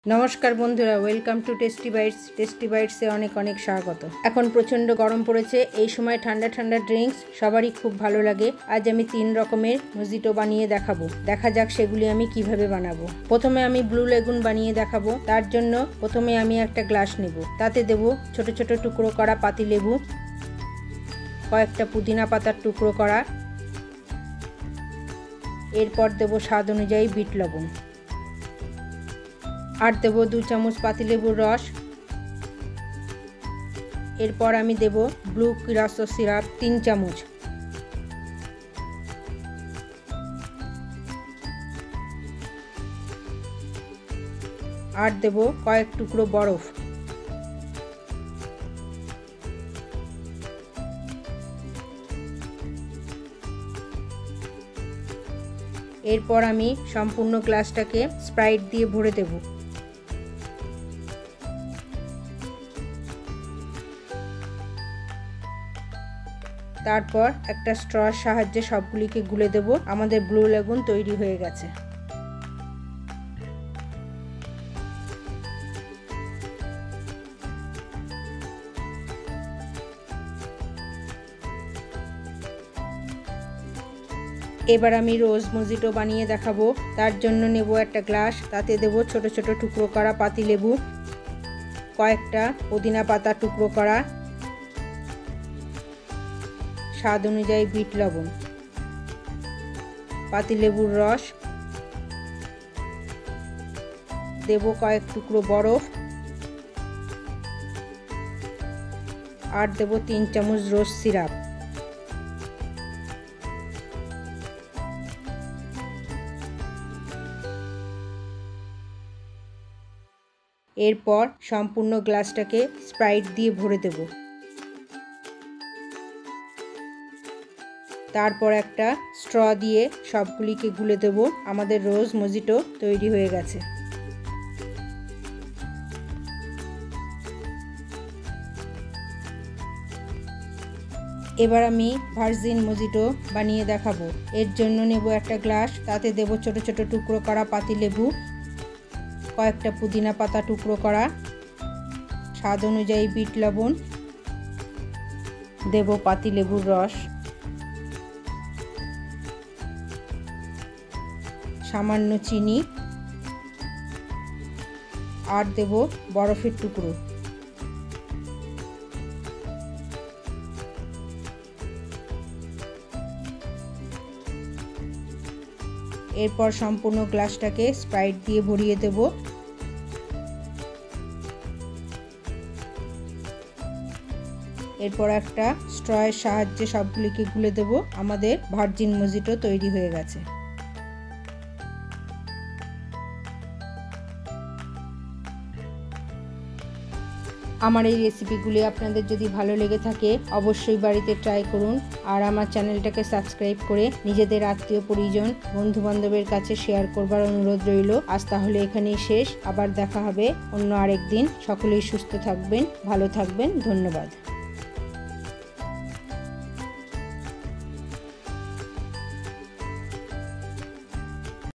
नमस्कार बंधुरा welcome to tasty bytes अनेक अनेक स्वागत। এখন প্রচন্ড গরম পড়েছে, এই সময় ঠান্ডা ঠান্ডা ড্রিঙ্কস সবারই খুব ভালো লাগে। আজ আমি 3 রকমের মজিটো বানিয়ে দেখাবো। দেখা যাক সেগুলি আমি কিভাবে বানাবো। প্রথমে আমি ব্লু লেগুন বানিয়ে দেখাবো। তার জন্য প্রথমে আমি একটা গ্লাস নেব, তাতে দেব ছোট ছোট টুকরো করা পাতি লেবু, কয়েকটা পুদিনা পাতার টুকরো করা, এরপর দেব স্বাদ অনুযায়ী বিট লবণ, আর দেব 2 চামচ পাতিলেবুর রস। এরপর আমি দেব ব্লু কিরাসো সিরাপ 3 চামচ, আর দেব কয়েক টুকরো বরফ। এরপর আমি সম্পূর্ণ গ্লাসটাকে স্প্রাইট দিয়ে ভরে দেব। তারপর একটা স্ট্রর সাহায্যে সবগুলিকে গুলে দেব। আমাদের ব্লু লেগুন তৈরি হয়ে গেছে। এবার আমি রোজ মজিটো বানিয়ে দেখাবো। তার জন্য নেব একটা গ্লাস, তাতে দেব ছোট ছোট টুকরো করা পাতি লেবু, কয়েকটা পুদিনা পাতা টুকরো করা, স্বাদ অনুযায়ী বিট লবণ, পাতিলেবুর রস, দেব কয়েক টুকরো বরফ, আর দেব 3 চামচ রোজ সিরাপ। এরপর সম্পূর্ণ গ্লাসটাকে স্প্রাইট দিয়ে ভরে দেব। তারপর একটা স্ট্র দিয়ে সবগুলিকে গুলে দেব। আমাদের রোজ মজিটো তৈরি হয়ে গেছে। এবার আমি ভার্জিন মজিটো বানিয়ে দেখাবো। এর জন্য নেব একটা গ্লাস, তাতে দেব ছোট ছোট টুকরো করা পাতি লেবু, কয়েকটা পুদিনা পাতা টুকরো করা, স্বাদ অনুযায়ী বিট লবণ, দেব পাতি লেবুর রস, সামান্য চিনি, আর দেব বরফের টুকরো। এরপর সম্পূর্ণ গ্লাসটাকে স্প্রাইট দিয়ে ভরিয়ে দেব। এরপর একটা স্ট্রয়ের সাহায্যে সবগুলিকে গুলে দেব। আমাদের ভার্জিন মজিটো তৈরি হয়ে গেছে। আমার এই রেসিপিগুলি আপনাদের যদি ভালো লেগে থাকে অবশ্যই বাড়িতে ট্রাই করুন, আর আমার চ্যানেলটাকে সাবস্ক্রাইব করে নিজেদের আত্মীয় পরিজন বন্ধু বান্ধবের কাছে শেয়ার করবার অনুরোধ রইল। আজ তাহলে এখানেই শেষ, আবার দেখা হবে অন্য আরেক দিন। সকলেই সুস্থ থাকবেন, ভালো থাকবেন, ধন্যবাদ।